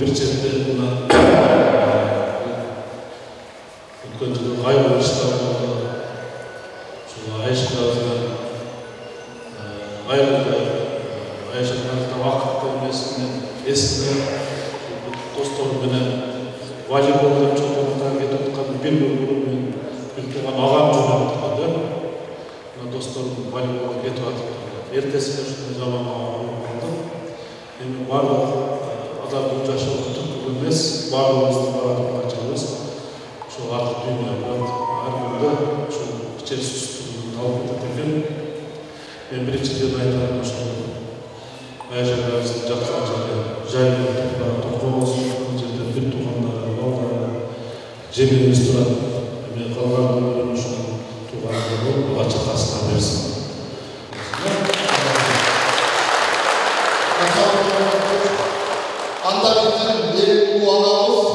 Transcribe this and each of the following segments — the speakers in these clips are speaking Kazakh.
bir жерде мына өткен жылы айырылыштар болды. Айшадан айырылды. Айшадан вакытты эмесинен эсине досторменен волейболдан чемпионаттан кетип аткан бир мен бир тууган агам жөнөп атканда мына досторум волейболго кетип атыптыр. Эртесине ушундай заманга болду. Эми баардык адамдын жашоо түпкү эмес, баардыгыбызды бара турганчыбыз ошол аркы дүйнө болот. Ар күндө ушул ичери сүзтүгүн алып кетет экен. Мен биринчиден айтарым ошол айжаныбыздын жаткан жери жайлуу топкобуз жерде бир туугандары балдары жемебиз турат. Эми калган ушул туугандар болуп бала чакасына берсин. Anda bizden bir bu anamız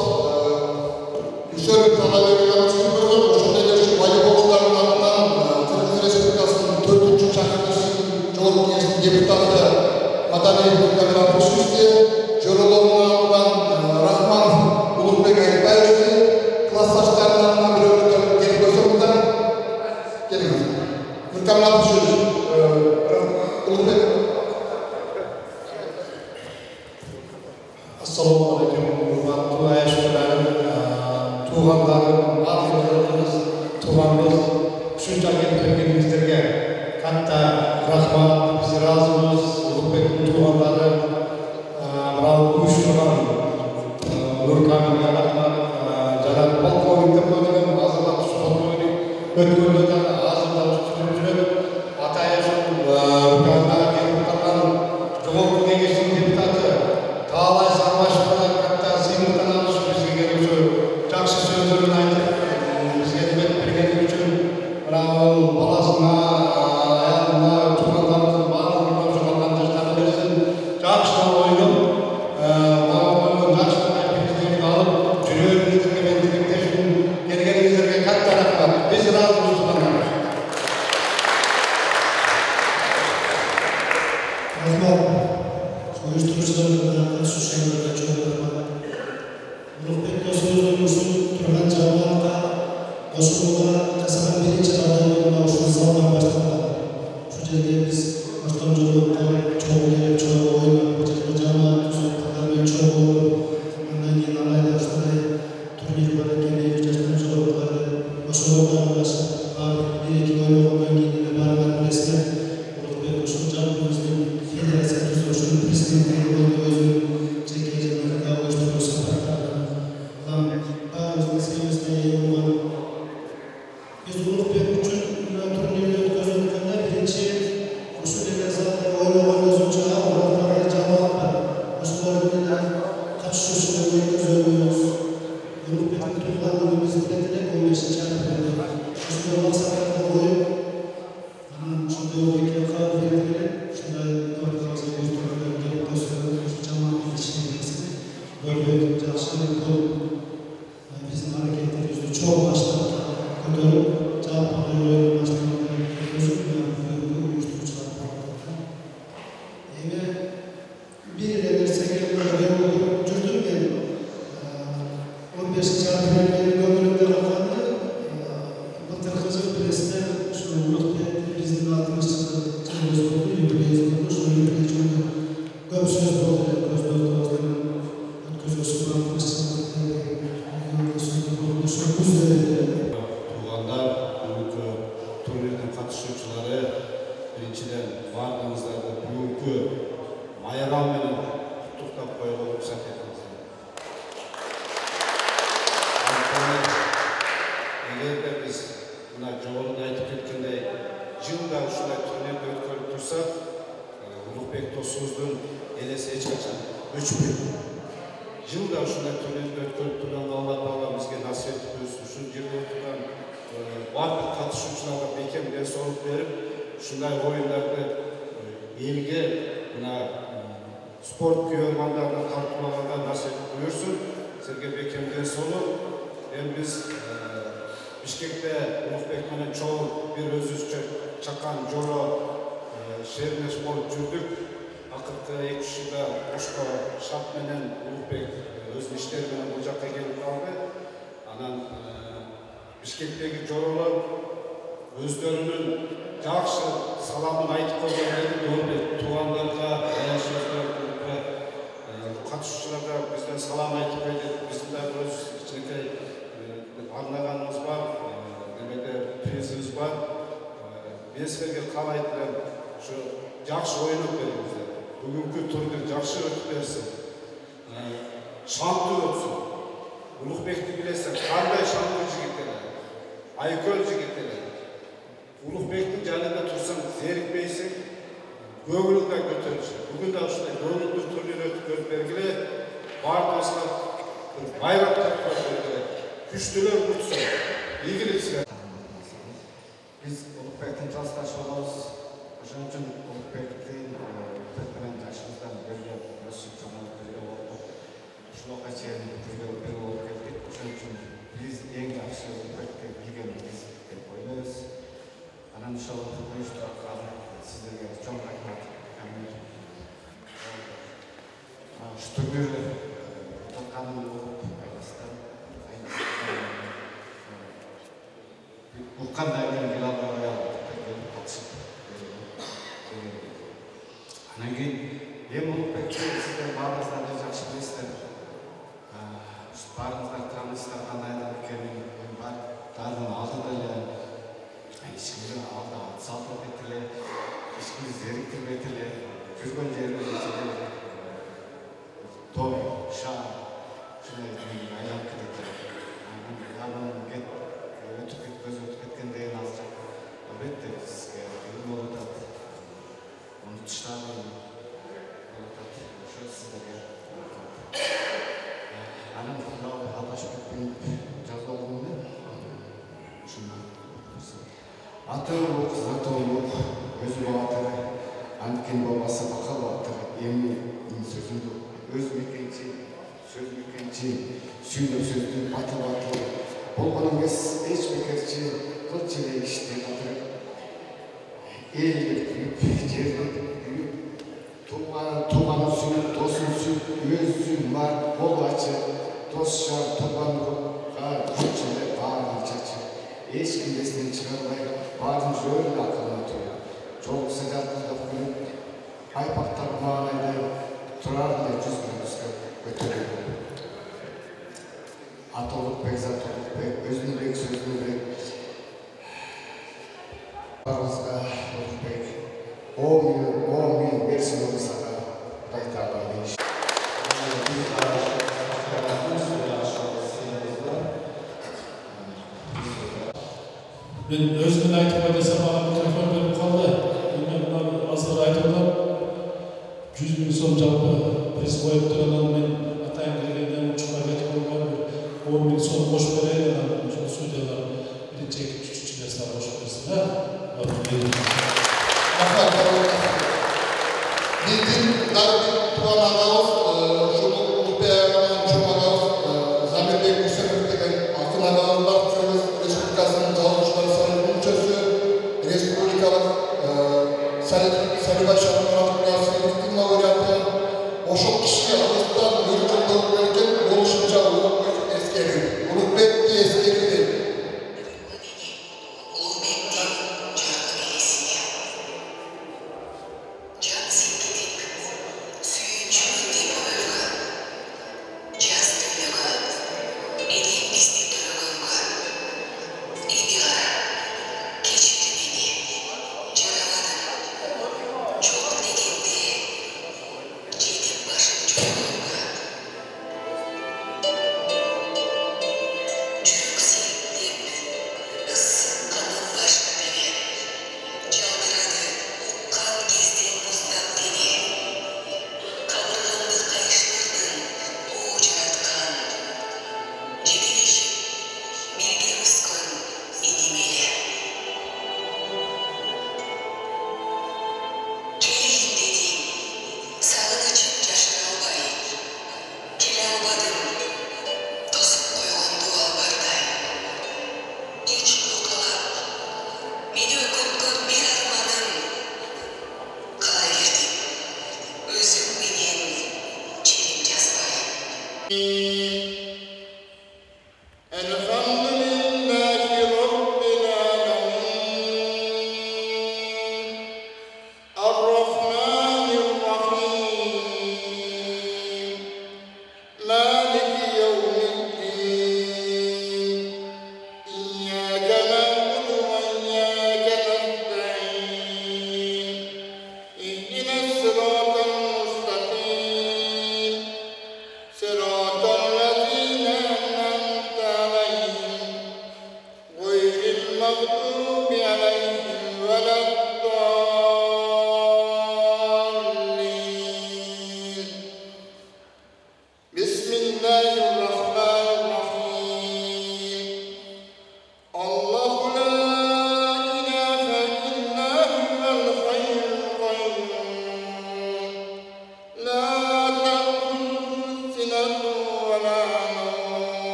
Üşör'ün tamalarından çıkıyoruz. Boşunda yaşlı voleybolcularından Kırgız Respublikası'nın 4. Çakırlısı Joluk Üyesi'nin deputatı Madani Hükümler Apışı'ydı. Joluk'tan Rahman Ulukbek Ayıpayı'ydı. Klassaşlarından bir ömürden gelip gözümden gelin. Hükümler Apışı'ydı. Ulukbek. Assalamualaikum warahmatullahi wabarakatuh. Tuğanlarım, ağzınız, tuğanımız, şunca gelip birbirimizlerge katta rahmat, biz razımız, Ulukbek'in tuğanları, bravo uyuşturan, Nurkan'ın yanaklar, Canan Polkovnik'te koyduğum, ağzından polkovnik, ötkörlüğünden ağzından tutunucular, Atayasın, Nurkan'dan gelip tutan, Cumhurbaşkanı Kengesinin deputatı, Tağlay Sarvaşmalar katta sıyımlıktan alış bizge gelişi жақсы сөздерін айтып, бізге хизмет бергені үшін баласына, аялына, туғандарымыздың барлығына жоғалған жастары берсін. Жақсы ойынып, жақсы әрекеттерін алып, жүрегіңіздерге мен тілектесін, келгеніңіздерге қатты рахмат. Біз разымыз туғандар. Рахмат. Uyuşturucularla karşı şeylerle çok rağmen Ulukbek dostumuzun usul turgan camiada Osulu'da kasaban birinci adamlarına usul zaman başladı. Şu жерде biz baştan жолукта çok gelip çok oyunlar bu camiat usul takarmen çok olur. Ondan keyin alayda ушундай турнир бар экен, жаштар жолуктары Osulu'da başladı. Bir-iki oynaгандан кийин баарыңар билесиздер. Ulukbek ушул жамаатыбыздын федерация түзүлүшүнүн президенттиги болду, өзүнүн жеке жерлеринде уюштуруу сапаттарды баарыбыздын эсебибизде ээ болгон. Биз Ulukbek үчүн мына турнирди өткөргөндө биринчи ушул эле залда ойногон өзүнчө аграрлар жамаат бар. Ошолор менен катышуучу өткөзөбүз. Ulukbектин туулган биз билет элек 15-апрелде. Ошондой максаттарды коюп, анан ошондой ойго кабыл берип элек, ушундай организация уюштурган келип көзөбүз. Жамааттын ичинде Ulukbek жакшы болуп, биздин аракеттерибизди чоң баштап көтөрүп, жалпы ойын баштап өткөзүп, уюштуруучулар болду. Эми бир эле нерсеге жүрдүм мен. 15-апрелде көңүлүмдө калганы, былтыркы билесиздер, ушу Ulukbek биздин атыбызчы жыл болду, юбилейибиз болду. Ошол юбилей жөнүндө көп сөз болду эле, өткөзүүчү Туғандар, бүгінгі турнирдің қатысушылары, біріншіден барлығыңыздарды бүгінгі майрамменен құттықтап қоюға рұқсат етіңіздер. Егер де біз мына жоғарыда айтып кеткендей жылда ушундай турнирді өткөрүп турсак, Ulukbek досубуздун элеси эч качан өчпөйт. Жылда ушундай турнирди өткөрүп турганга Алла Таала бизге насип этип, ушул жерде отурган бардык катышуучуларга бекем денсаулык берип, ушундай оюндарды элге мына спорт күйөрмандарын тартуулаганга насип буйрсун. Силерге бекем денсаулык. Эми биз Бишкекте Ulukbek менен чоң бир өзүбүзчө чакан жоло шермеш болуп жүрдүк. акыркы 2-3 жылда Ошко шарт менен Улукбек өзүнүн иштери менен бул жакка келип калды. Анан Бишкектеги жоролор өздөрүнүн жакшы саламын айтып койгон edi. Улукбек туугандарга, аяшөздөргө, катышуучуларга бизден салам айтып койду. Биздин да өз кичинекей арнаганыбыз бар, немеде призибиз бар. Мен силерге каалайт элем, ушу жакшы ойноп бериңиздер. Бүгүнкү турнир жакшы өтүп берсин. Шанттуу өтсүн. Улукбекти билесиң, кандай шанттуу жигит эле. Айкөл жигит эле. Улукбектин жанында турсаң зерикпейсиң, көңүлүң да көтөрүлүшөт. Бүгүн да ушундай көңүлдүү турнир өтүп бергиле. Бар достор байрак тартып бергиле. Күчтүүлөр уртсун. Ийгилик. Biz Ulukbek'ten çalıştaş oluruz. Onun için Ulukbek'ten yaşımızdan böyle nasıl çoğunluk böyle oldu. Şunu kaçırın, böyle olup geldik. Onun için biz en yakşı Ulukbek'te bilgimiz hep oynuyoruz. Anam inşallah bu iştiraklar sizlere çok rahmet. Şu türlü tutkanın olup aynısından Ulkan'dayken Gilal'da katışıp Andan keyin мен Улукбекти сиздер баарыңыздар да жакшы билесиздер. Баарыңыздар танысыздар кандай адам экенин, баардын алдыда эле эчкимди алда салтап этиле, эчкимди зериктирбей эле жүргөн жерибиз той, шаар ушундай айланып кетет. Анан өтүп кеткенден азыраак албетте бизге кыйын болуп атат. Унутуштагы болуп атат. Ошо сиздерге анан алдашып кетпейт жазуулугунда ушуну аты улук, заты улук, өзү баатыр, анткен болбаса бака баатыр, эми сөзүндү өз мекенчи, сөз мекенчи, сүйлөп сөздү батыл батыл болгон эмес, эч бекерчи кылчу эле ишти катырып, элди күйүп, жерди күйүп, тууганын сүйүп, досун сүйүп, өзүн бар, кол ачып, дос жар, тууганга күч эле баарын чачып, эч ким эсинен чыгарбай, баарын жөн акылына туюп, жолукса жаркылдап күлүп, айпактар маанайдай турар эле жүз градуска көтөрүлүп. Аты Улукбек, заты Улукбек, өзүнүн бек, сөзүнүн бек. Баарыбызга Улукбек 10 миң берсин болсага Кудай Таала дейиш. Мен өзүмдүн айтып десем ага микрофон берип калды. Мен азыр айтып атам. 100 000 сом жалпы приз коюп турган мен атайын келгенден учурга кетип койгон 10 000 сом кошуп берейин, анан ошол судьялар биринчи, экинчи, үчүнчү класстар кошуп берсин да. Биздин дарбек тууган агабыз, ушул Улукбек агамыздын чоң агабыз, Замирбек Мусемов деген акын агабыз бар. Кыргыз Республикасынын жазуучулар союзунун мүчөсү, республикалык Салибай Шахмуратовдун лауреаты. Ошол киши алыстан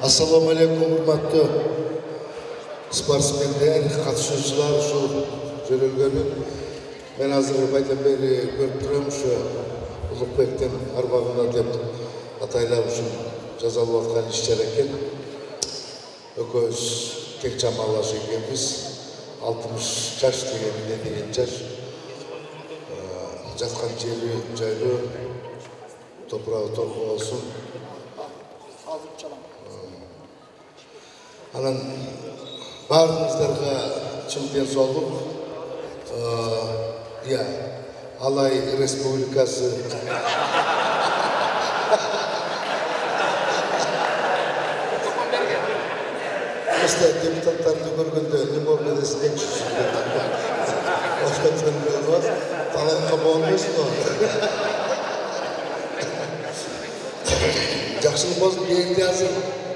Assalamu alaikum, hurmatlı sportsmenler, katılımcılar, şu jörelgönü. Ben Azerbaycan'dan beri görüp duruyorum şu Ulukbek'ten arbağına dep ataylap üçün jazalı atkan işler eken. Ököz tek çamallaş ekemiz. 60 yaş деген жаш. Жатқан жері жайлы, топырағы торқы болсын. Анан баарыңыздарға чын денсаулық. Алай Республикасы Просто депутаттарды көргенде не болмады десең талантқа болмайсың ғой. Жақсылық болсын, берді азыр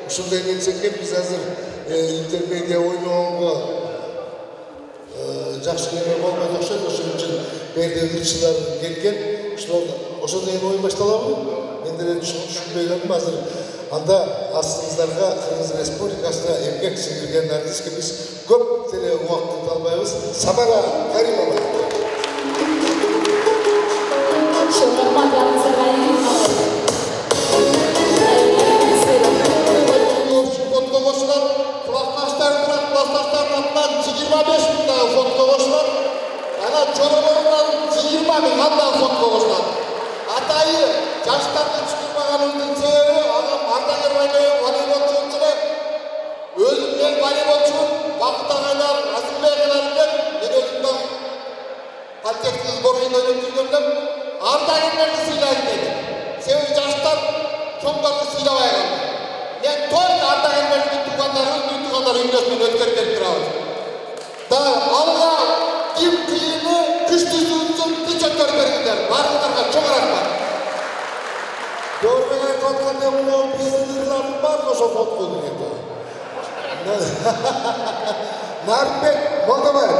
ушундай нерсеге биз азыр интермедиа ойногонго жакшы неме болбойт окшойт. Ошон үчүн берде ырчылар келген. Ошондой ойын башталабы? Мен деле түшүнбөй калдым азыр. Анда астыңыздарга Кыргыз Республикасына эмгек сиңирген артистке биз көп деле убакытты албайбыз. Самара Каримова. Klastashlar atlan 25 mingdan fotga qo'shilib, ana Jo'raboy сыйламай андан сотко коштат. Атайы жаштарды чыгармаганымдын себеби агам ардагер волейболчу эле өзүм мен волейболчумун Бакыт агайлар, Асылбек агайлар менен мен өзүм да партиясыз сборныйда ойноп жүргөндө ардагерлерди сыйлайын дедим. Себеби жаштар чоңдорду сыйлабай калды. Мен толук ардагерлердин туугандары үйлөсүнөн өткөрүп берип турабыз. Да алга ким кыйыны күчтүүсүн тыч өткөрүп бериңиздер. Баарыңыздарга чоң рахмат. Дөрбек айтып атканда бул бизнестердин баары ошо фотко деген. Нарбек Молдобаев.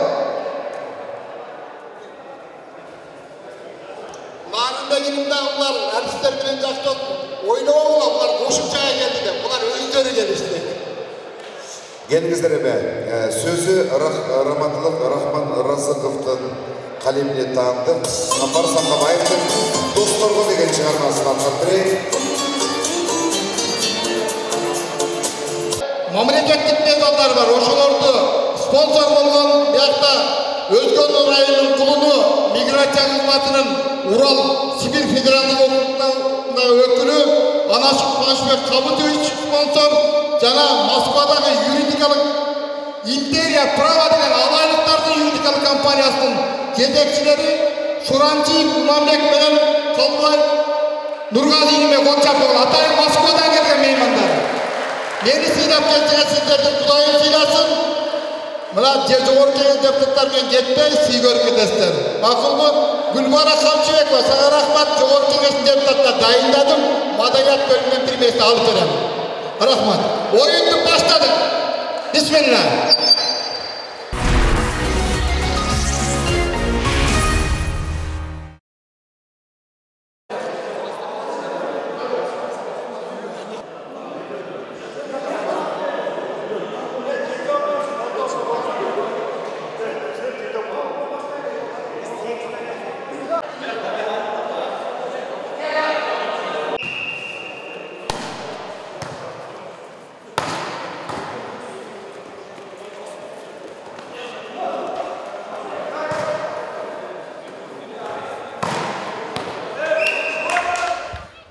Маарындагинде улар артисттер менен жакшы ойнобогула, улар кошумчага келди деп. Булар өздөрү келишти. Келиңиздер сөзү Рахман Разыковдун калемине таанды. Сапар Самгабаевдин досторго деген чыгармасынан тартырайын. Мамлекеттик медалдар бар. Ошолорду спонсор болгон биякта Өзгөн районунун кулуну миграция кызматынын Урал Сибирь федералдык округундагы өкүлү Анашев Кубанычбек Кабытович спонсор жана Москвадагы юридикалык Империя Права деген алайлыктардын юридикалык компаниясынын жетекчилери Шуранчиев Уланбек менен Калбаев Нургазиев Гончапов атайын Москвадан келген меймандар. Мени сыйлап келген сиздерди Кудайым сыйласын. Мына жогору келген депутаттар менен кетпей сый көрүп кетесиздер. Макулбу? Гүлбара Камчыбекова, сага рахмат. Жогору кеңештин депутаттары дайындадым. Маданият бөлүмүнөн пирмесин алып берем. Рахмат. Оюнду баштадык. Бисмилла.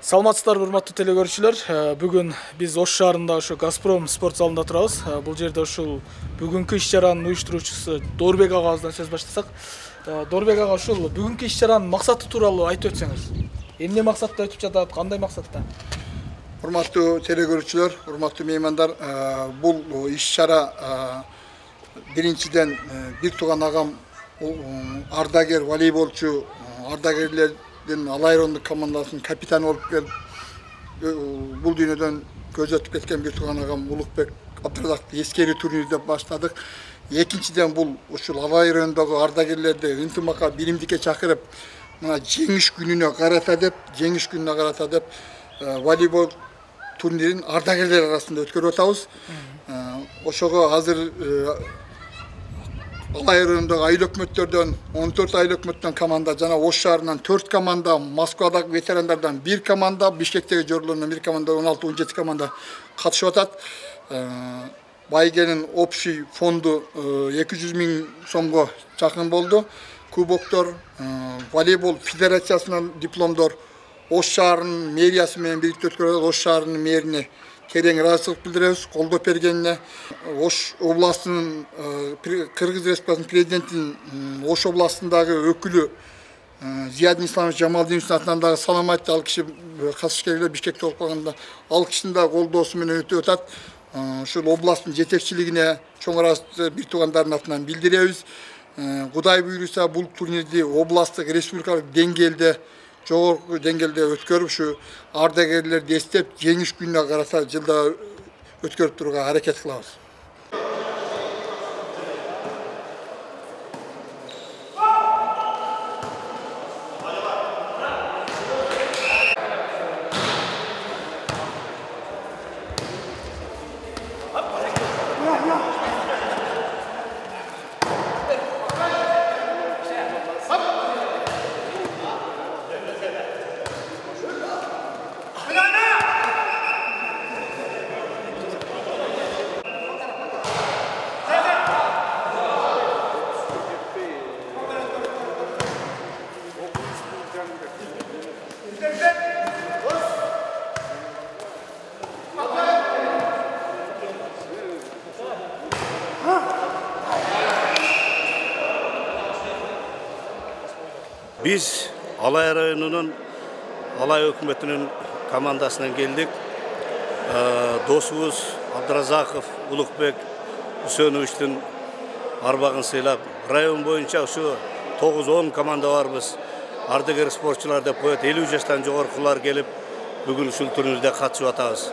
Саламатсыздар, урматтуу телекөрүүчүлөр. Бүгүн биз Ош шаарында ошо Газпром спорт залында турабыз. Бул жерде ушул бүгүнкү иш-чаранын уюштуруучусу Дорбек агабыздан сөз баштасак. Дорбек ага, ушул бүгүнкү иш-чаранын максаты тууралуу айтып өтсөңүз. Эмне максатта өтүп жатат, кандай максатта? Урматтуу телекөрүүчүлөр, урматтуу меймандар, бул иш-чара биринчиден бир тууган агам ардагер волейболчу, ардагерлердин Алайрондук командасынын капитаны болуп келип, бул дүйнөдөн көз өтүп кеткен бир тууган агам Улукбек Абдыразаковду эскерүү турнирин деп баштадык. Экинчиден бул ушул Алайрондогу ардагерлерди ынтымакка, биримдикке чакырып, мына жеңиш күнүнө карата деп волейбол турнирин ардагерлер арасында өткөрүп атабыз. Ошого азыр Алай районундагы айыл өкмөттөрдөн 14 айыл өкмөттөн команда жана Ош шаарынан 4 команда, Москвадагы ветерандардан 1 команда, Бишкектеги жорлорунан 1 команда, 16-17 команда катышып атат. Байгенин общий фонду 200 000 сомго чакын болду. Кубоктор, волейбол федерациясынан дипломдор, Ош шаарынын мэриясы менен бирикте өткөрүлөт. Ош шаарынын мэрине терең ыраазычылык билдиребиз, колдоп бергенине. Ош областынын Кыргыз Республикасынын президентинин Ош областындагы өкүлү Зиядин Исламович Жамалдиновичтин атынан дагы салам айтты. Ал киши Касышкерге Бишкекте болуп калганда ал кишинин да колдоосу менен өтүп атат. Ушул областтын жетекчилигине чоң ыраазычылыкты бир туугандардын атынан билдиребиз. Кудай буйруса бул турнирди областтык, республикалык деңгээлде, жогорку деңгээлде өткөрүп, ушу ардагерлерди эстеп, жеңиш күнүнө карата жылда өткөрүп турууга аракет кылабыз. Biz Alay rayonunun Alay hökümetinin komandasından geldik. Dostumuz Abdurazakov Ulukbek Hüseyinovich'tin arbağın sıylap rayon boyunca şu 9-10 komanda var biz. Ardıger sporçular dep koyat 50 yaştan jogorkular gelip bugün şu turnirde katışıp atабыз.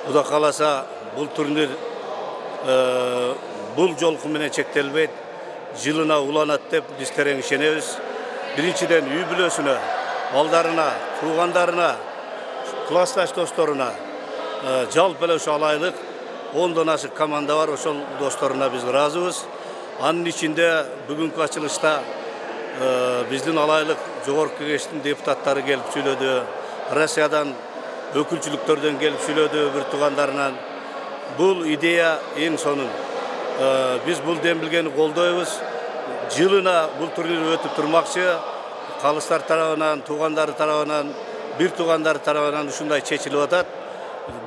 Bu da kalasa bu turnir бұл жолқы менен чектелбейт, жылына уланат деп биз терең ишенебиз. Биринчиден үй бүлөсүнө, балдарына, туугандарына, классташ досторуна жалпы эле ушу Алайлык 10дон ашык команда бар, ошол досторуна биз ыраазыбыз. Анын ичинде бүгүнкү ачылышта биздин Алайлык жогорку кеңештин депутаттары келип сүйлөдү, Россиядан өкүлчүлүктөрдөн келип сүйлөдү бир туугандарынан. Бул идея эң сонун. Biz бұл дембілгені қолдойбыз. Жылына бұл турнир өтіп тұрмақшы. Қалыстар тарабынан, туғандары тарабынан, bir туғандары тарабынан ушундай чечилип атат.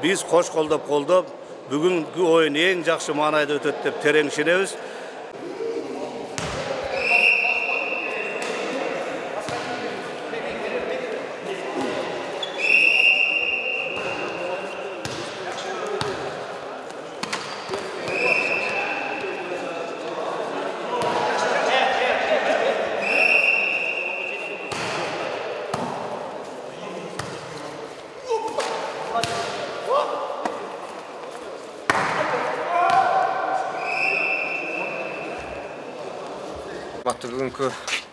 Biz қош қолдап, бүгүнкү ойын ең жакшы маанайда өтөт деп терең ишенебиз. Бүгүнкү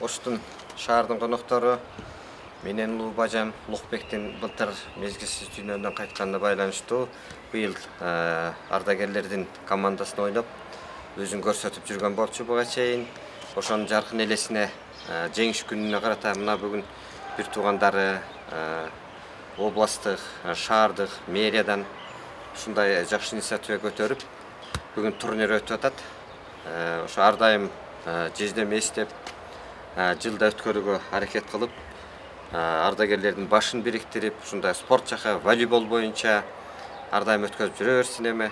Оштун шаардын коноктору менен улуу бажам Улукбектин былтыр мезгилсиз дүйнөдөн кайтканына байланыштуу быйыл ардагерлердин командасына ойноп өзүн көрсөтүп жүргөн болчу буга чейин. Ошонун жаркын элесине жеңиш күнүнө карата мына бүгүн бир туугандары областтык, шаардык, мэриядан ушундай жакшы инициатива көтөрүп бүгүн турнир өтүп атат. Ошо ар дайым жездем эстеп, жылда өткөрүүгө аракет кылып, ардагерлердин башын бириктирип, ушундай спорт жака волейбол боюнча ар дайым өткөрүп жүрө берсин эми.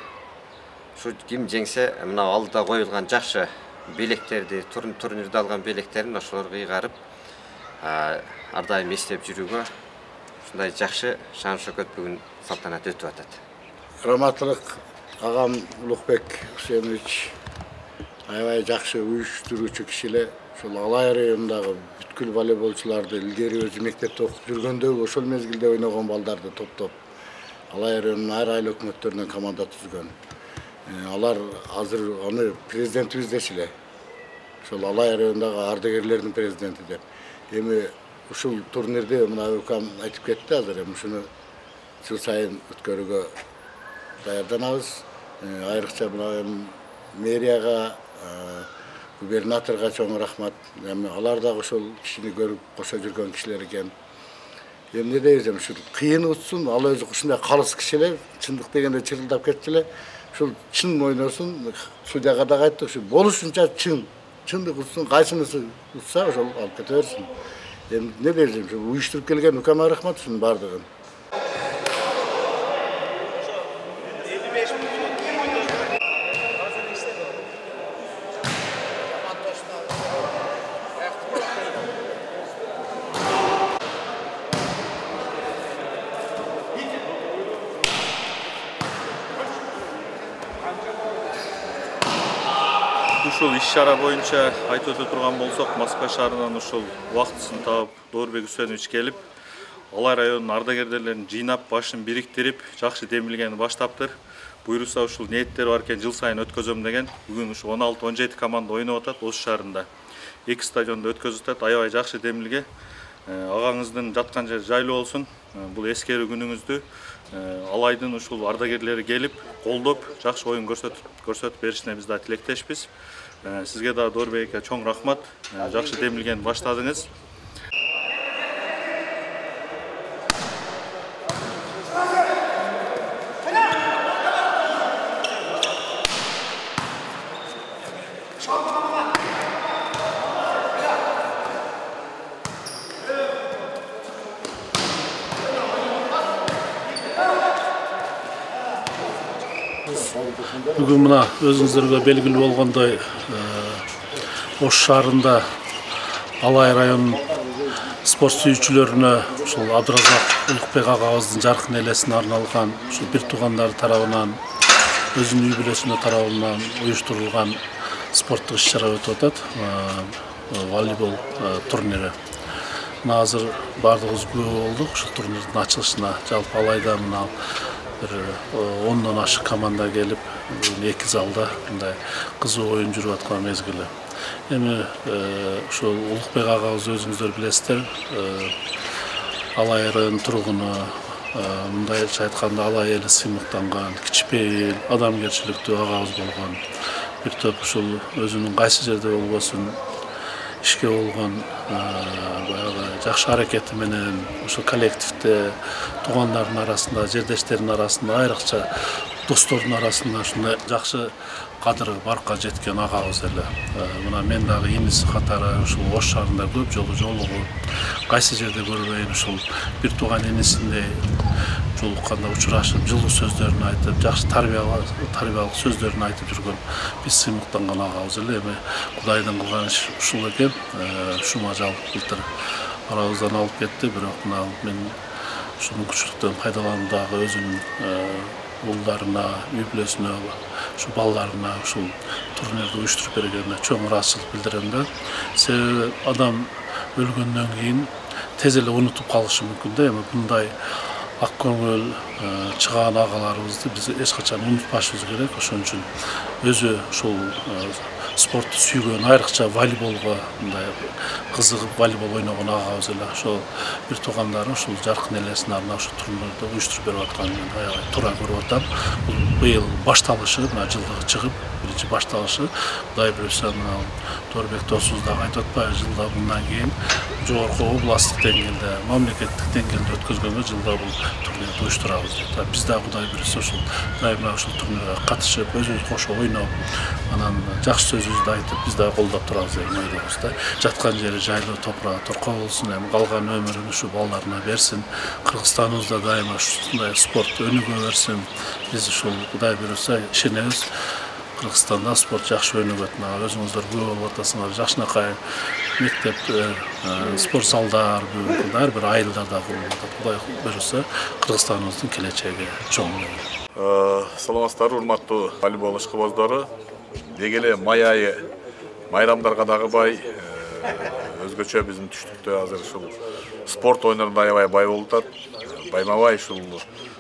Ушу ким жеңсе, мына алдыда коюлган жакшы белектерди, турнирде алган белектерин ошолорго ыйгарып, ар дайым эстеп жүрүүгө ушундай жакшы шан шөкөт бүгүн салтанат өтүп атат. Раматылык агам Улукбек Hüseyinovic аябай жакшы уюштуруучу киши эле. Ошол Алай районундагы бүткүл волейболчуларды илгери өзү мектепте окуп жүргөндө ошол мезгилде ойногон балдарды топтоп Алай районунун ар айыл өкмөттөрүнөн команда түзгөн. Алар азыр аны президентибиз деши эле. Ошол Алай районундагы ардагерлердин президенти деп. Эми ушул турнирде мына укам айтып кетти азыр, эми ушуну жыл сайын өткөрүүгө даярданабыз. Айрыкча мына мэрияга, губернаторга чоң рахмат. Эми алар да ошол кишини көрүп кошо жүргөн кишилер экен. Эми эмне дейбиз, ушу кыйын утсун, ал өзү ушундай калыс киши эле, чындык дегенде чырылдап кетчү эле. Ушул чын ойносун, судьяга да айтты, ушу болушунча чындык утсун, кайсынысы утса ошол алып кете берсин. Эми эмне дейбиз, ушу уюштуруп келген укама рахмат ушунун бардыгын. Ушул иш-чара боюнча айтып өтө турган болсок, Москва шаарынан ушул убактысын таап Доорбек Hüseyinovic келип, Алай районунун ардагерлерин жыйнап, башын бириктирип, жакшы демилгени баштаптыр. Буйруса ушул ниеттери бар экен, жыл сайын өткөзөм деген. Бүгүн ушу 16-17 команда ойноп атат Ош шаарында. 2 стадиондо өткөзүп атат, аябай жакшы демилге. Агаңыздын жаткан жери жайлуу болсун. Бул эскерүү күнүңүздү Алайдын ушул ардагерлери келип, колдоп, жакшы оюн көрсөтүп беришине биз да тилектешпиз. Сизге да Доорбек эке чоң рахмат. Жакшы демилгени баштадыңыз. Бүгін мына өзіңіздерге белгілі болғандай Ош шаарында Алай районунун спорт сүйүүчүлөрүнө ушул Абдыразак Улукбек агабыздын жаркын элесине арналган ушул бир туугандары тарабынан өзүнүн үй бүлөсүнө тарабынан уюштурулган спорттук иш-чара өтүп атат. Волейбол турнири. Мына азыр бардыгыбыз күбө болдук ушул турнирдин ачылышына. Жалпы алайда мына bir 10-dan ашык команда келип, эки залда мындай кызуу оюн жүрүп аткан мезгили. Эми ушул Улукбек агабыз өзүңүздөр билесиздер, Алай районунун тургуну, мындайча айтканда Алай эли сыймыктанган, кичпейил, адамгерчиликтүү агабыз болгон. Бир топ ушул өзүнүн кайсы жерде болбосун ишке болгон жакшы аракети менен ушул коллективде туугандардын арасында, жердештердин арасында, айрыкча достордун арасында ушундай жакшы кадыр баркка жеткен агабыз эле. Мына мен дагы иниси катары ушул Ош шаарында көп жолу жолугуп, кайсы жерде көрбөйүн ушул бир тууган инисиндей жолукканда учурашып, жылуу сөздөрүн айтып, жакшы тарбиялык сөздөрүн айтып жүргөн биз сыймыктанган агабыз эле. Эми Кудайдын кылган иши ушул экен. Шума жал былтыр арабыздан алып кетти, бирок мына мен ушул мүмкүнчүлүктөн пайдаланып дагы өзүнүн уулдарына, үй бүлөсүнө, ушул балдарына ушул турнирди уюштуруп бергенине чоң ыраазычылык билдирем да. Себеби адам өлгөндөн кийин тез эле унутуп калышы мүмкүн да. Эми мындай ак көңүл чыгаан агаларыбызды биз эч качан унутпашыбыз керек. Ошон үчүн өзү ушул спортту сүйгөн, айрыкча волейболго мындай кызыгып волейбол ойногон агабыз эле. Ошол бир туугандары ушул жаркын элесине арнап ушул турнирди уюштуруп берип атканын мен аябай туура көрүп атам. Бул быйыл башталышы, мына жылдыгы чыгып, биринчи башталышы. Кудай буюрса, мына Доорбек досубуз дагы айтып атпайбы, жылда мындан кийин жогорку областтык деңгээлде, мамлекеттик деңгээлде өткөзгөнгө жылда бул турнирди уюштурабыз деп. Биз дагы Кудай буюрса ушул дайыма ушул турнирге катышып, өзүбүз кошо ойноп, анан жакшы сөзүбүздү айтып, биз дагы колдоп турабыз деген ойдобуз да. Жаткан жери жайлуу, топурагы торко болсун, эми калган өмүрүн ушу балдарына берсин. Кыргызстаныбызда дайыма ушундай спорт өнүгө берсин. Биз ушул Кудай буюрса ишенебиз. Кыргызстанда спорт жакшы өнүгөт. Өзүңүздөр күбө болуп атасыңар. Жакшынакай мектептер, спорт залдар, ар бир айылдарда курулуп атат. Кудай буюрса Кыргызстаныбыздын келечеги чоң. Саламатсыздарбы, урматтуу волейбол ишкыбоздору. Деги эле май айы майрамдарга дагы бай, өзгөчө биздин түштүктө азыр ушул спорт ойнорунда аябай бай болуп атат. Байма-бай ушул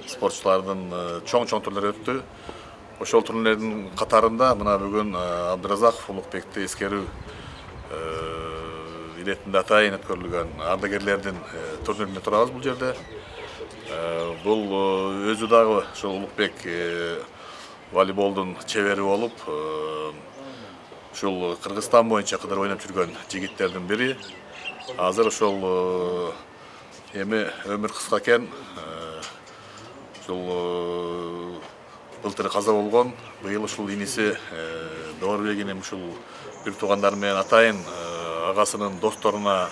спортчулардын чоң турнирлери өттү. Ошол турнирлердин катарында мына бүгүн Абдыразаков Улукбекти эскерүү иретинде атайын өткөрүлгөн ардагерлердин турнирине турабыз бул жерде. Бул өзү дагы ошол Улукбек волейболдун чебери болуп, ушул Кыргызстан боюнча кыдыр ойноп жүргөн жигиттердин бири. Азыр ошол эми өмүр кыска экен. Ушул былтыр каза болгон, быйыл ушул иниси Доорбек инем ушул бир туугандары менен атайын агасынын досторуна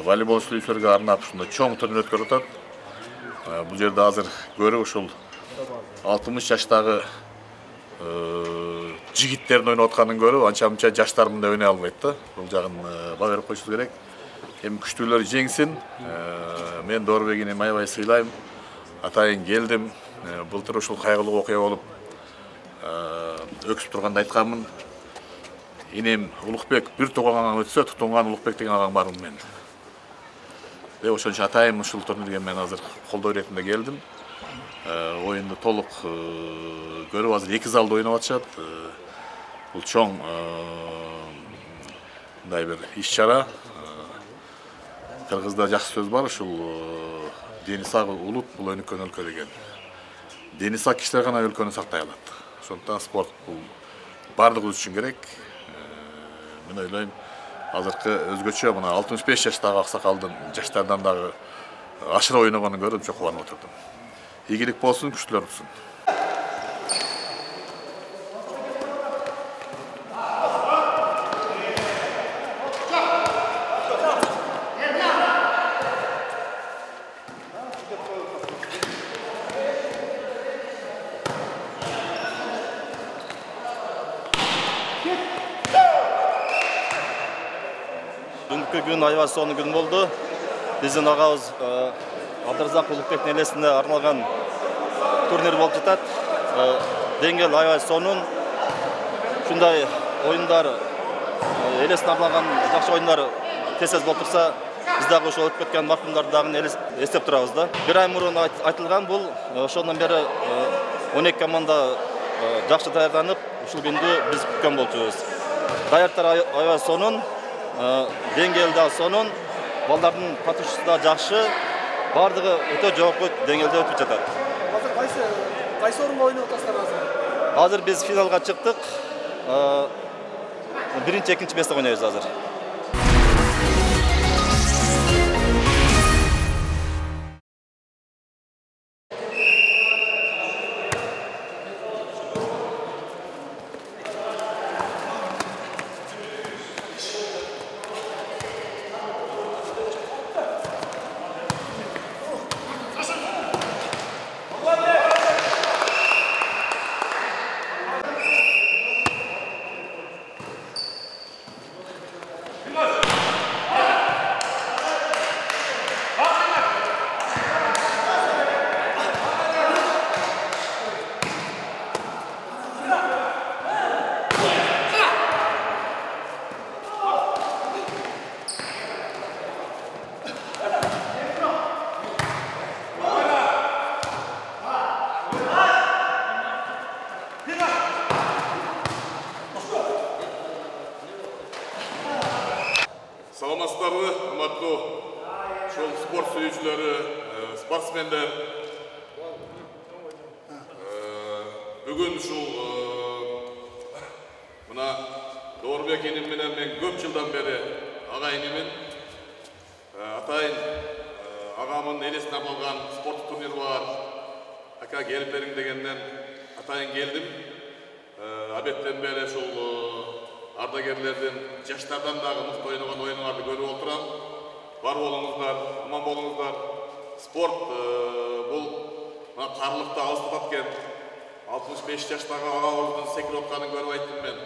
волейбол сүйлөшөргө арнап ушундай чоң турнир өткөрүп атат. Бул жерде азыр көрүп ушул 60 жаштагы жигиттердин ойноп атканын көрүп, анча-мынча жаштар мындай ойной албайт да. Бул жагын баа берип коюшубуз керек. Эми күчтүүлөр жеңсин. Мен Доорбек инем аябай сыйлайм. Атайын келдим. Былтыр ушул кайгылуу окуя болуп өксүп турганда айтканмын. Инем Улукбек бир тууган өтсө, тутунган Улукбек деген агаң бармын мен. Ошон үчүн атайын ушул турнирге мен азыр колдоо иретинде келдим. Оюнду толук көрүп азыр эки залда ойноп атышат. Бул чоң мындай бир иш-чара. Кыргызда жакшы сөз бар, ушул дени сак улут бул өнүккөн өлкө деген. Дени сак кишилер гана өлкөнү сактай алат. Ошондуктан спорт бул бардыгыбыз үчүн керек. Мен ойлойм, азыркы өзгөчө мына 65 жаштагы аксакалдын жаштардан дагы ашыра ойногонун көрүп чоң кубанып отурдум. Ийгилик болсун, күчтүүлөр болсун. Бүгүнкү күн аябай сонун күн болду. Биздин агабыз Абдыразак Улукбектин элесине арналган турнир болуп жатат. Деңгел аябай сонун. Ушундай оюндар элесине арналган жакшы оюндар тез болуп турса, биз дагы ошо өтүп кеткен маркумдарды дагы эстеп турабыз да. Бир ай мурун айтылган бул, ошондон бери 12 команда жакшы даярданып, ушул күндү биз күткөн болчубуз. Даярдыктар аябай сонун, деңгел да сонун, балдардын катышуусу да жакшы, бардыгы өтө жогорку деңгээлде өтүп жатат. Азыр кайсы орунга ойноп атасыздар азыр? Азыр биз финалга чыктык. Биринчи, экинчи бесте ойнойбуз азыр. Саламатсыздарбы, урматтуу спорт сүйүүчүлөрү, спортсмендер. Бүгүн ушул мына Доорбек иним менен мен көп жылдан бери агайынымын. Атайын агамдын элесине арналган спорт турниру бар. Ака келип бериң дегенден атайын келдим. Абеттен бери ушул ардагерлердин жаштардан дагы мыкты ойногон оюнуңарды көрүп отурам. Бар болуңуздар, аман болуңуздар. Спорт бул карлыкта алыстатат экен. 65 жаштагы агабыздын секирип атканын көрүп айттым мен.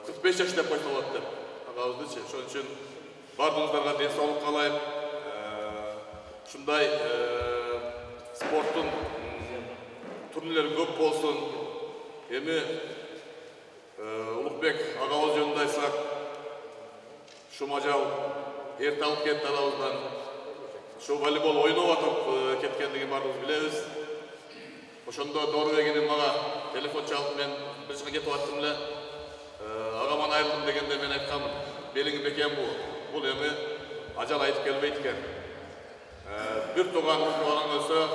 45 жаш деп койсо болот деп агабыздычы. Ошон үчүн бардыгыңыздарга ден соолук каалайм. Ушундай спорттун турнирлери көп болсун. Эми Улукбек агабыз жөнүндө айтсак, Шумажал эрте алып кетти арабыздан. Ошо волейбол ойноп атып кеткендигин баарыбыз билебиз. Ошондо Доорбек иним мага телефон чалып, мен бир жака кетип аттым эле. Агаман айрылдым дегенде мен айткам, белиңи бекем бул эми ажал айтып келбейт экен. Бир тууган өлсө,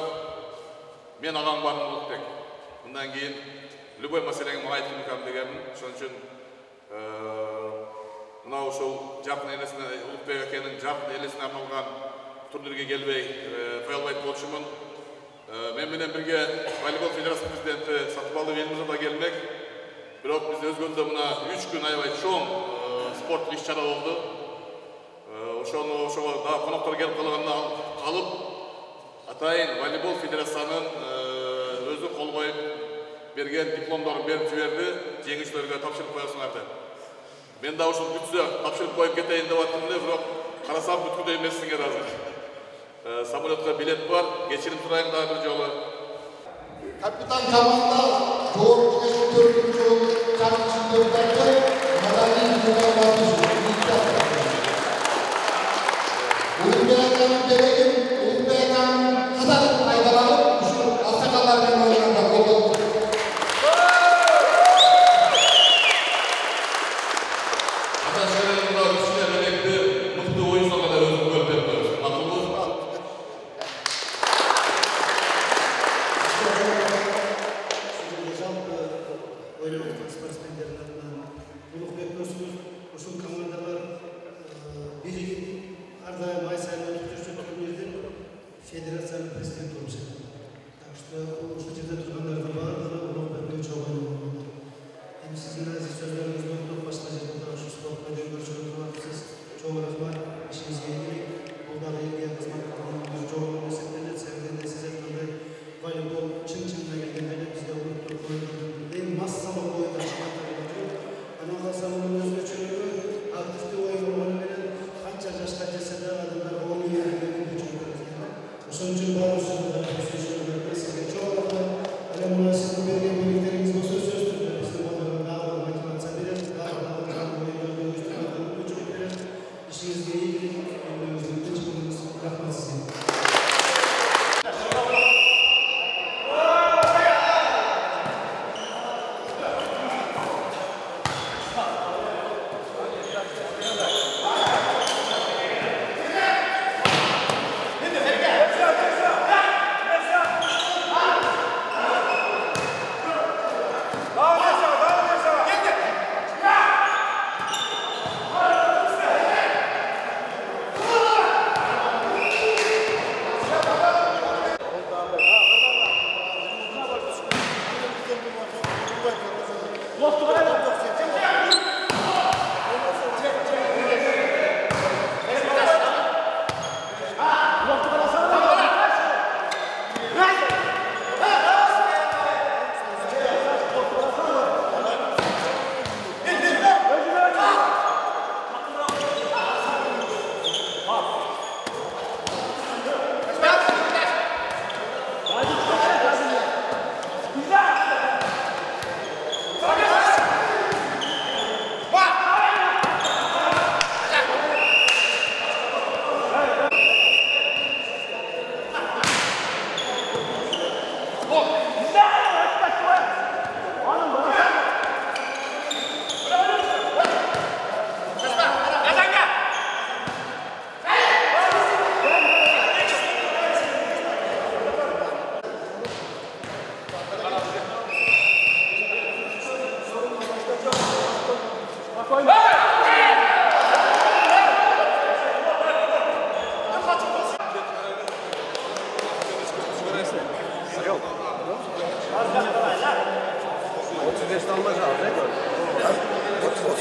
мен агам бармын Улукбек. Мындан кийин любой маселеңи мага айтып келем дегенмин. Ошон үчүн мына ушул жакын элесине, Улукбек акенин жакын элесине арналган турнирге келбей кое албайт болчумун. Мен менен бирге волейбол федерациясынын президенти Сатыбалдиев Элмирза да келмек. Бирок биз өзгөндө мына 3 күн аябай чоң спорттук иш-чара болду. Ошого да коноктор келип калгандан калып, атайын волейбол федерациянын өзү кол коюп берген дипломдорун берип жиберди, жеңүүчүлөргө тапшырып коесуңар деп. Мен да ушул бүтсө тапшырып коюп кетейин деп аттым эле, бирок карасам бүткүдөй эмессиңер азыр. Самолетко билет бар, кечирим сурайын дагы бир жолу. Капитан команда жогорку чемпиондук жакшы чемпиондарды Маданий Улукбек'in берегин, Улукбек'in катарын пайдаланып, ушул аксакалдар менен ойногонго болду. Ушул командалар биригип ар дайым ай сайын өтүп жүрчү турнир Rahmat sizga.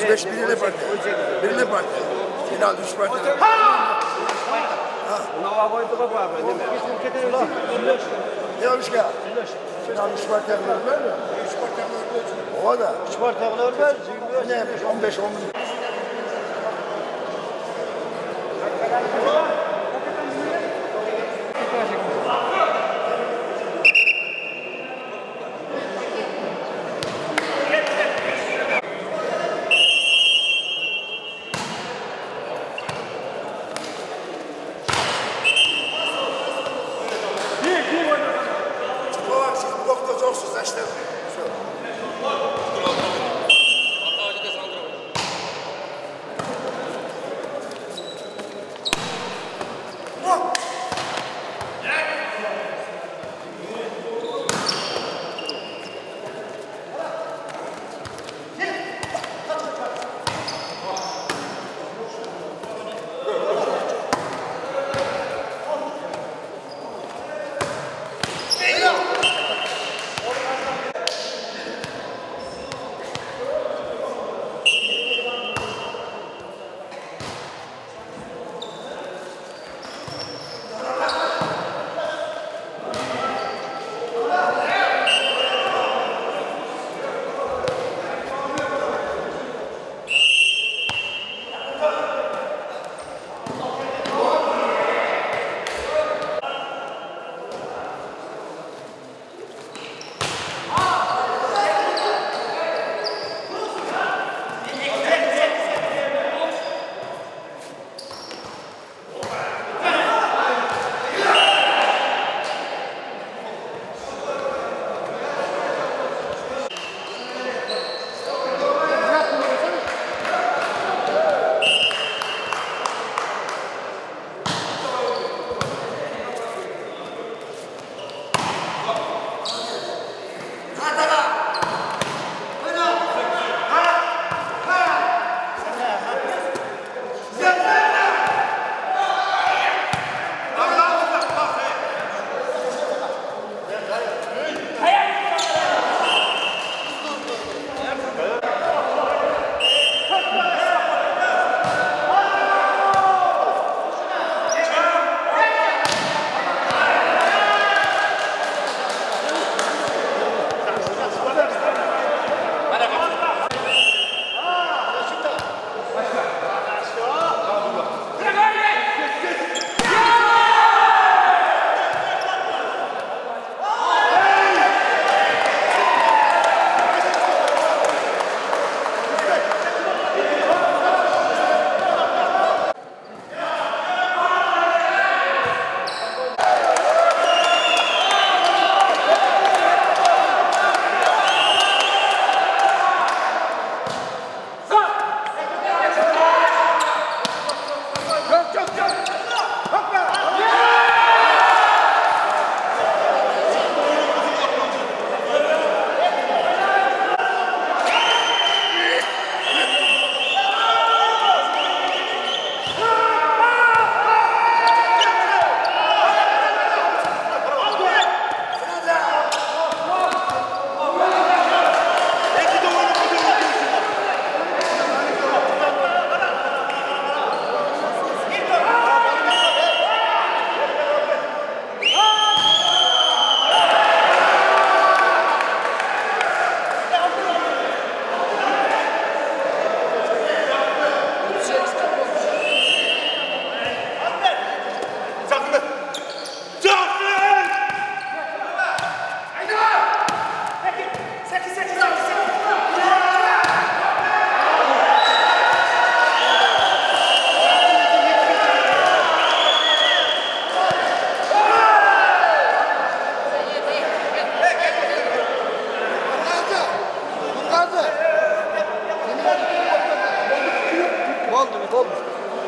Birine parti. Birine parti. Final 3 parti. Nova koydu bak abi. Ne olmuş ya? Final 3 parti yapıyorlar mı? 3 parti yapıyorlar. O da. 3 parti yapıyorlar. Ne? 15 10.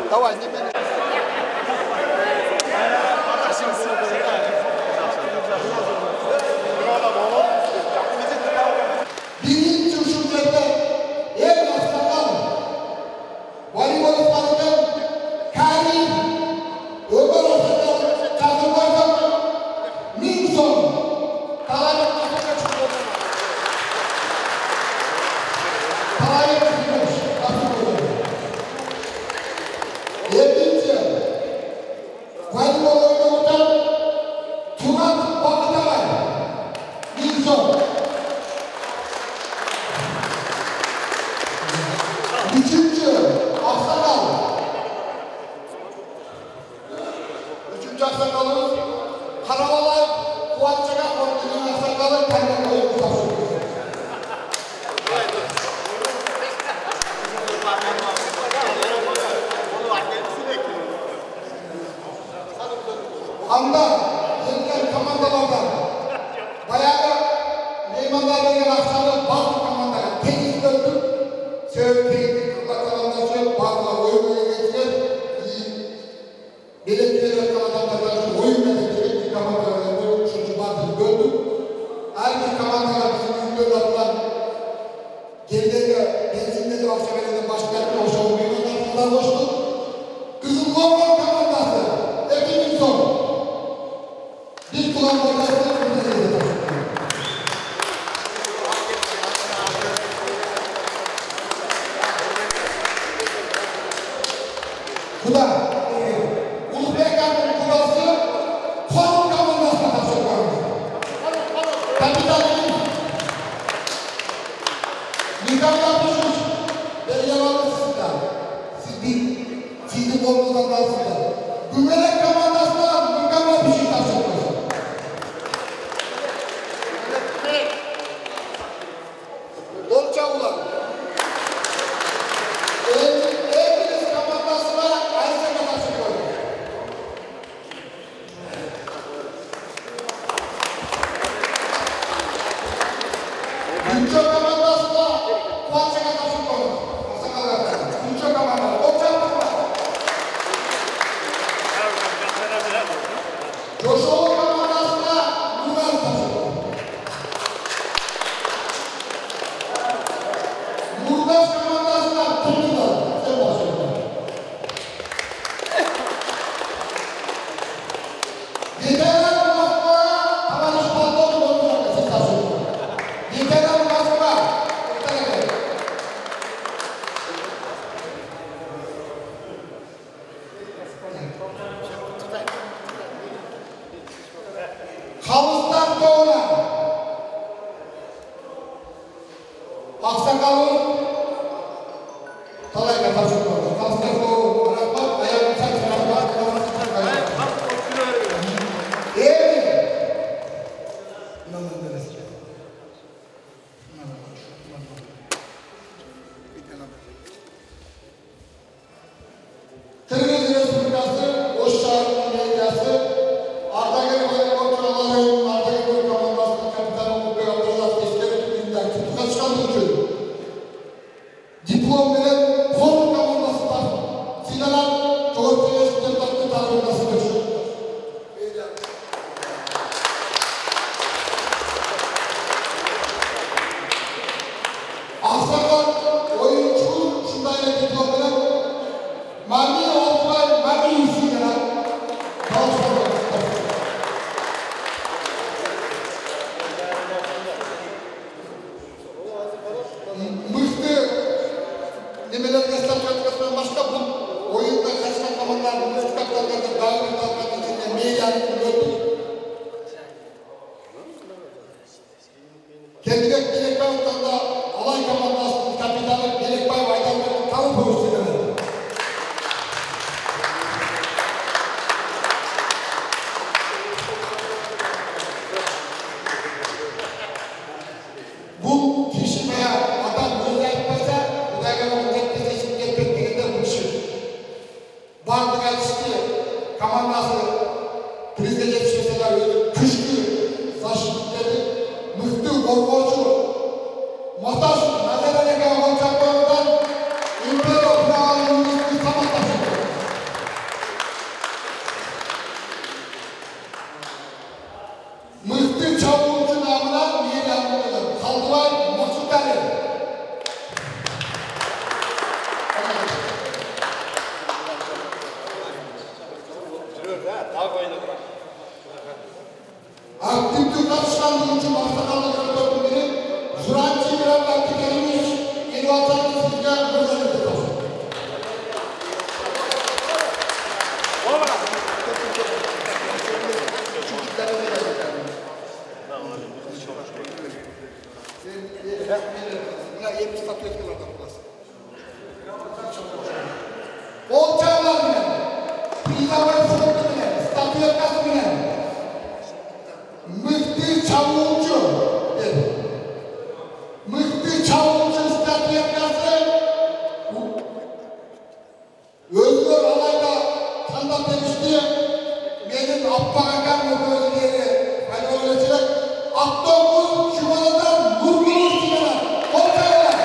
Давай, не мене. Birinci uçumlarda en aslan voleybol sporunun Karim Ömer Aslan Kazımay'dan Minson Talayip Kazımay'a çıkıyor. Talayip Kazımay'a. Yedinci voleybol oynamaktan Turan Bakıtalay Minson. Üçüncü Aksakal'ı. Üçüncü Aksakal'ımız Karabalay Kuvat Çakak Korkutu'nun Aksakal'ı kendine oyun tutası. Anda yenilen komandalardan bayağı Neymanlar Bey'in akşamı bazı komandalar tenis döndük. Söğüt teknik kalanlar söğüt bazılar oyun geçtiler. Belediyeler kalanlar oyun geçtiler. Komandalar üçüncü bazı döndük. Erkek komandalar bizim ünlü atılan geride benzinle de akşamlarında başkanlıkla hoşçakalın. Meymanlar hoştu. Kızıl Korman komandası. Ekibin son. Bir kulağın bakasını kırmızı. Bu da Uzbekistan'ın kurası Konum komandasına katılıyoruz. Kapitalist. Nikah yapmışız. Beni yalanlısınlar. Sizin kolunuzdan kalsınlar. Gümelek komandasına mükemmel bir şey katılıyoruz. Dolça ulan. Hepiniz komandasına ayrıca katılıyoruz. Günçö komandasına Kuatçı'na katılıyoruz. Günçö komandası. Dolça ulan. Coşoğlu komandasına Murat katılıyoruz. Murdaş komandasına Tümü'den. Sen başlıyorsun. Yeterler Moskva'ya Tavarış Baldoğlu olacak. Siz katılıyorsunuz. Yeterler Moskva. Yeterler. stadionda sıkışır. Aksakal oyuncu şundayla gidiyorlar. Mami Oltay, Mami Yüzü'yle mıhtı nemelerine stadionda başka bu oyunda kaçkan kamanlar, mıhtı kaptanlarda dağılır dağılır içinde meydan gördük. Kendine Bilekbay Otan'da alay komandasının kapitanı Bilekbay Baydan'ın tanı pozisyonu. Bu kişi veya adam özel etmezse Udaygan'ın teknesi için gelmek dilinden bu işi. Bandı gelişti, komandası krizde geçmişseler öyle güçlü, saçlıkları, mıhtı, korkucu, muhtaç, nazarene kalan çaplarından İmperial Kral'ın mıhtı tam atlaşıyor. Mıhtı çavuğuncu namına niye yanmıyorlar? Kaldılar, Maksut Ali. Aktif katışkanlığı için başbakanlık gördüğüm biri Züranci İran Abdülkerim'in yeni vatandaşı sizden özellikle kalsın. Olçağlar bilen, Prizavay Fırıntı bilen, Statüyakası bilen, Mıhtı Çavuşçu dedi. Mıhtı Çavuşçu statüyakası Özgür Alay'da tanıda demişti. Benim Abdülhakan Moközleri hani öğreticiler Abdülhakan Şumalı'dan Nurgül'ü çıkaran Olçağlar.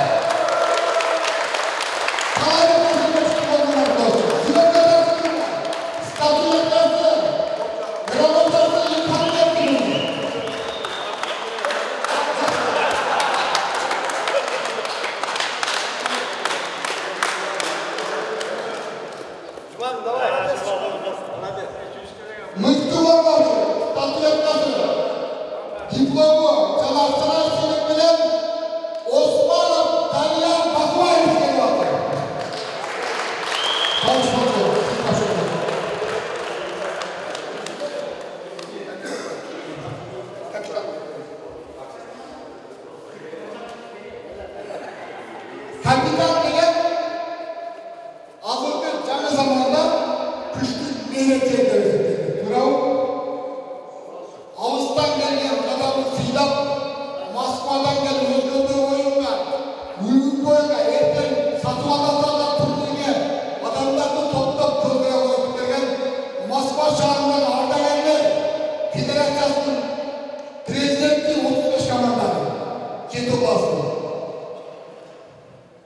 Diplomu, çalıştıran sınıf bilen Osmanlı Dalyan Bakımaymış geliyor. Konuşmadı. Kapitan bilen azırdır canlı zamanda güçlü milleti ederiz. Bravo. Ağustan gelen adamı silap, Moskva'dan gelen özgürlüğü oyunlar, uygun koyuna erken satın alanlarla turnuğuna adamlarını toplam turnuğuna koyup Moskva şahrından Arda Yerler Federasyası'nın prezidenti 35 kamanları Keto Baslı.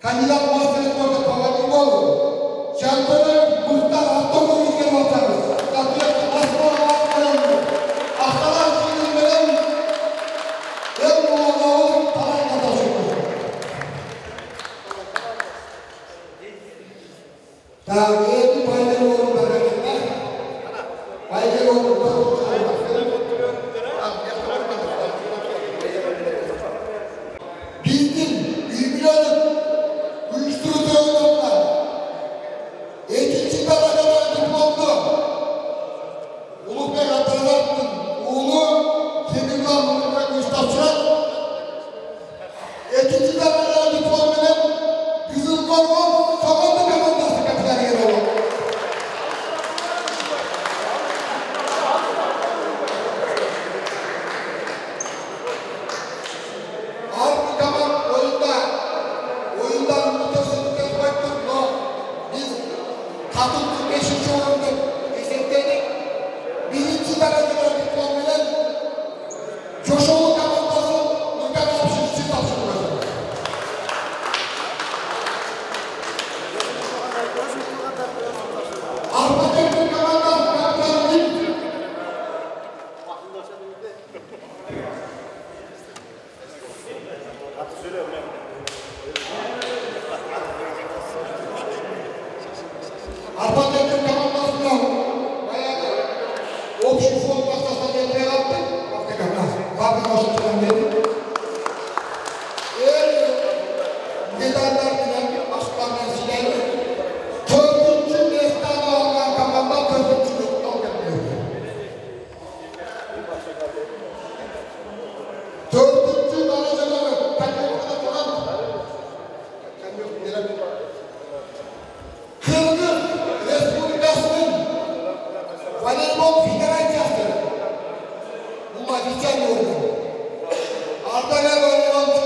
Kandidat Master Spor'da Pavadimoğlu, şampiyonlar Muhtar Abdülhamid Ülker Vatanız, Statüyaklı Moskva Vatanız, Aktalar Sınırların en muğlağın taray katlaşıyoruz. Dağıya bir payları olur memleketler. Payları olur. voleybol federatsiyasi bunga vichan bo'ldi. Ardagi voleybolchi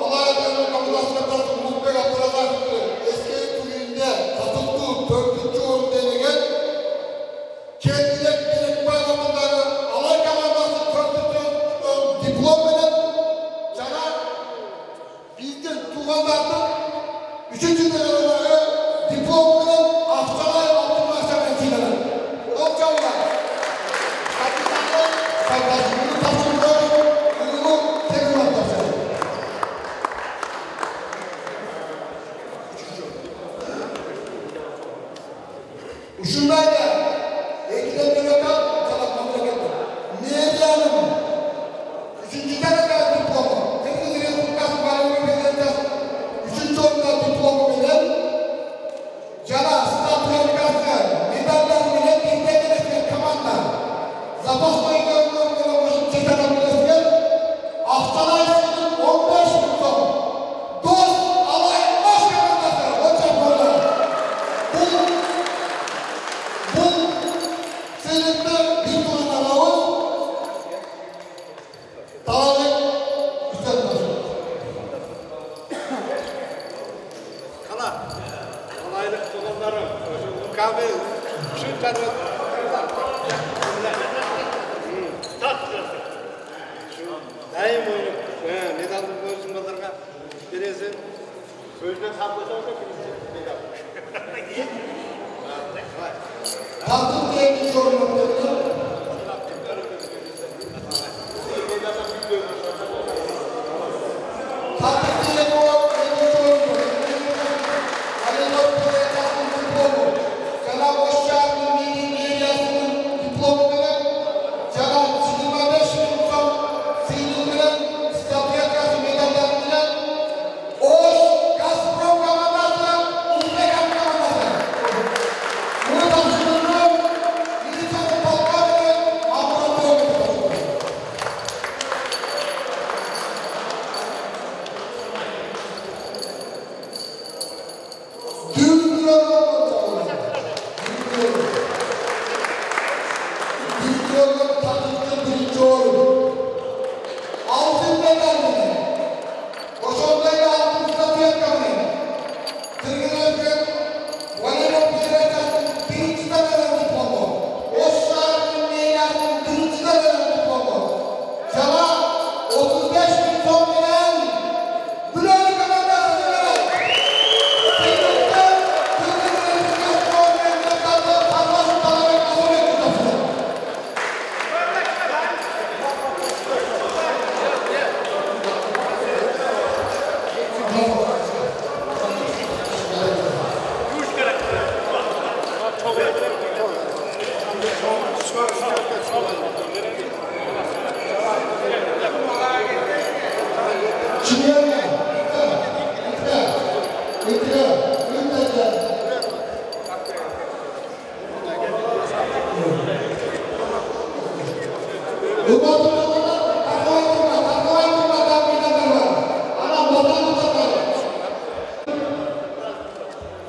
Alayarning kommunikatsiya Ulug'bek Abdurazaqov eski turnirda qattiqdu 4-o'rinda egan Keldirak Berekboy nomidagi Alay komandasi 4-o'rin diplom bilan jana bizning tug'anlarning 3-darajadagi diplom bilan Aqshalay oltin mashaqqat qiladi. O'qchonlar. Kapitanlar, sayg'oqni topshirib uni tekrorlashadi. Shundayda ekiden delegat talab mamlakatda medianing 3-daraja diplomi, Qirg'iz Respublikasi Ma'muriy federatsiyasi 3-o'rinda diplomi bilan jana statuetkasi medallar bilan birga komanda запасной bilan qo'shimcha talab bilan Aqshalay 15 ming so'm do'st Alay bosh komandasi o'cha bo'ldi. Bu seninle bir turuna alalım. Dağlık güzel başlıyor. Kala, alaylık olanlarım, kabel, şu kadar. Daim oynup, medallı boyuncalarına birisi sözde saplasam da medal. Kalkıp diye bir sorun yapıyordu. Kalkıp diye bir sorun diplomu. Cenab-ı Hoşçakalın medyasının diplomu bilen Cenab-ı 25 bin son seyirci bilen statuetkası medalları bilen Oş Gazprom komandası Ulug'bek komandası. Bunu tavsiyelim. Military Polka'nın Avrupa Yolcuları. Dünya'nın tanıdığı birinci oyun. Altın medalini. Koşondayla altın statuetkamını. Kırgızistan voleybol federasyasının birinci derece diplomu. Oşlar'ın meydasının birinci derece diplomu. Cana 35 bin son bilen Bülent komandası bilen. Seyrette Kırgızistan sporlarında kaldığı parması talarak kabul edilmesi.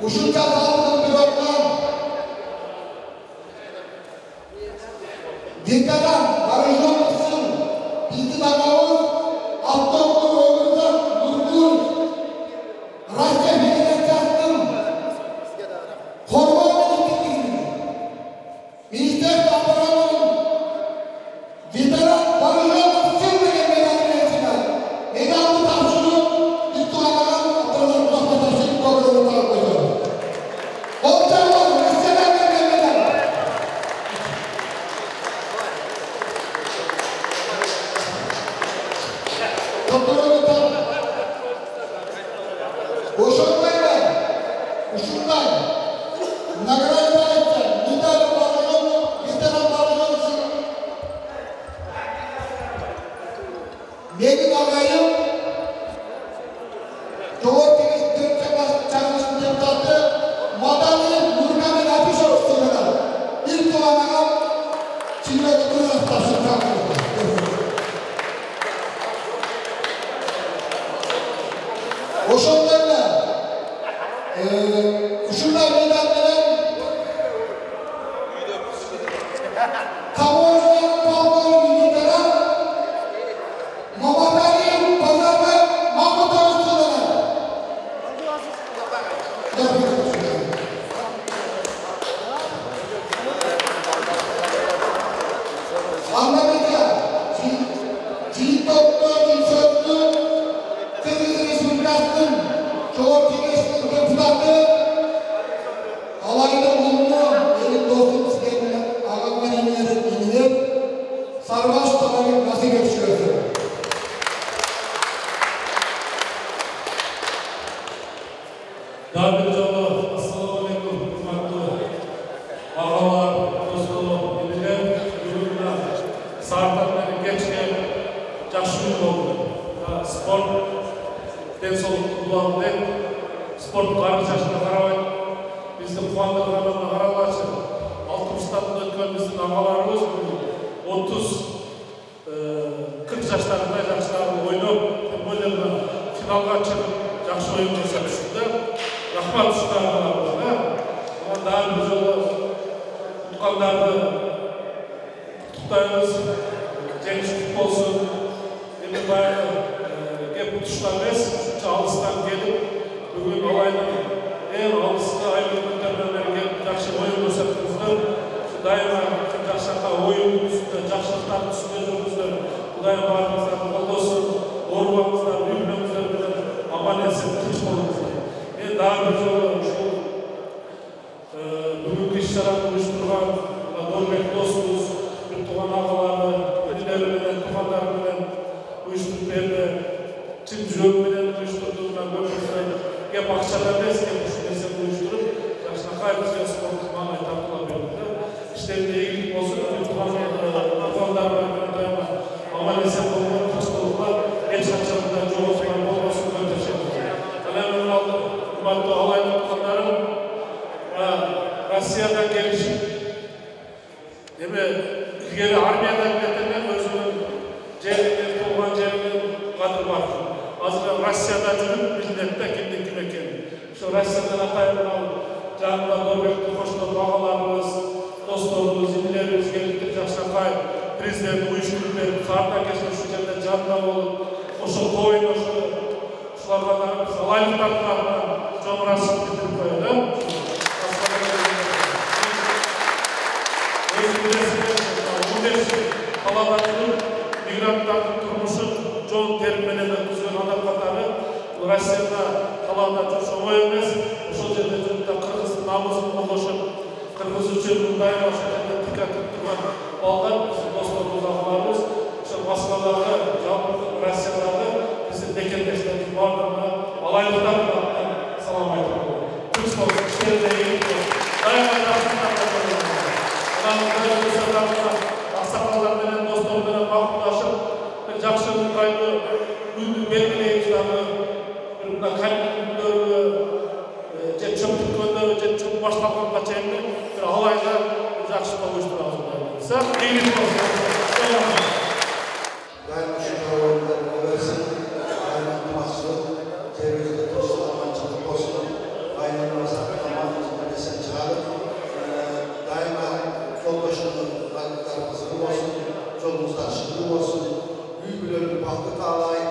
Kuşunca sağlıklı bir ortam. Dikkaten, barışın kısım, bizi bağımız, Abdolkur Oğuz'dan Nurgül, Rasya Federasyası'nın koruma yönetikliğini, Minister Tabaran'ın veteran barışın kısım diye medalini çıkar. Medalını tavşırıp, İttihat'ın Abdolkur Mustafa programını takip Olacaklar, meseleler vermeden. Doktorunu tam. Boşanmayla, uşundan, nagrada edeceğim. Liderle bağlanalım, liderle bağlanalım. Benim ağayım, Doğu Türkçe Çalışma Deputatı, Madalya Nurgami Nafisov istiyorlar. İlk kullanılan Çin'de tutuyoruz taşıyacağım. Oşonlarla kuşunlar meydanları Tavorjan Pavlov'un lideri Mamadali Pazarlı Mahmut Arıstoğlu'na. Anlamıyla Cintoplu, Cinsötlü, Kırgız Respublikası'nın Çoğu Kengesi'nin deputatı alayda olumlu benim dostum sizlerine ağabey eminler sarbaş talabi nasip etişiyordu. Davet jolu, assalamu alaikum, hurmatlı ağalar, dostlar, eminler, bugün saatlerden geçken жақсы күн болды. Спорт денсаулық kullandı. Sport қарғы жашына қарабай, біздің қуандырғанына қаралашы. 60'tan өткен біздің ағаларымыз 30-40 жаштарында жақсыларын ойнап, ойнап финалға шығып, жақсы ойын жасап шықты. Рахмат үшін ағаларымызға. Оған бір жолы ұтқандарды құттықтаймыз. Жеңіс болсын. Енді баяғы кеп ұтыштан емес, алыстан келіп, бүгін алайдың ең алысты айлығындардан келіп, жақсы ойын көрсеттіңіздер. Дайыма жақсақа ойын үстінде, жақсылықтардың үстінде жүріңіздер. Құдайым барыңыздардың қолдосын, орбаңыздар, үйленіңіздер біліп, аман есен тыныш болыңыздар. Мен дағы бір жолы бүгінгі іс-шараны ұйыштырған Дорбек досымыз, бір туған ағалары, өнерлерімен, туғандарымен ұйыштырып берді. Чын жүрегімен ұйыштырдığına көрсеткен кеп ақшаға емес, кеп düşünесен ұйыштырып, жақсынақай бізге спорттық маңай тартыла берді. İşlerinde ilgili olsun, tuğanlarına dayanma. Aman esen olmalı, kışkılıklar, geç açılımda çoğuzlar olmasın, öteşedir. Önemli oldu, madde alaylı tuğanlarım, Rusya'dan gelişim. İlgili armiyadan getirmen özünün cerinin, tuğan cerinin kadır var. Azıcık Rusya'da жүріп, millette kimde kim eкен. Şu Rusya'dan atayımın al, canında Dorbek'te hoşta bağalarımız, dostlarımız, inilerimiz gelip Жақсақай президент uyuşturup verip, karta geçen şu жерде жанында болып, oşu toyun, şularga da biz alaylıklarına жомырасып getirip koydu. Özü bilesiniz, 15 қаладағы migranttардың тұрмышын жол терімменен өткізген адам қатары Россияда қалада жүріп оңай емес, ошол жерде жүріп Қырғыздың намысын қорғашып, Қырғыз үшін мұндай машинада тикатып тұрған балдар, біздің достарымыз, ағаларымыз, Москвадағы, жалпы Россиядағы біздің мекендестеріміз барлығына алайлықтарына салам айтып қоямын. Күш болсын, іштерінде еңбек болсын. Дайыма жақсылықтар ақсақалдарменен, достарменен мақұлдашып, бір жақсы ыңғайлы күнді белгілейміз дағы, бір мына каникулдерді, же чөп түткенде, же чөп башталғанға чейін бір алайда жақсы қауыштырамыз. Игілік болсын. Daima şükür oyunlarını versin. Daima tımasın. Terörüzde dostlar amancılık olsun. Aynı amancılık desen çıkarıp. Daima yol başının varlıklarımızın olsun. Yolumuzda aşırı olsun. Büyüklerin baktı kalayın.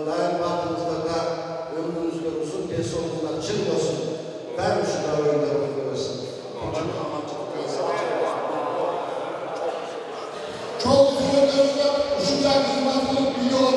Daima baktığınızda da ömrünüzde uzun tesonunuzda çın olsun. Daima şükür oyunlarını versin. Çok güzel uşunca hizmetli videolar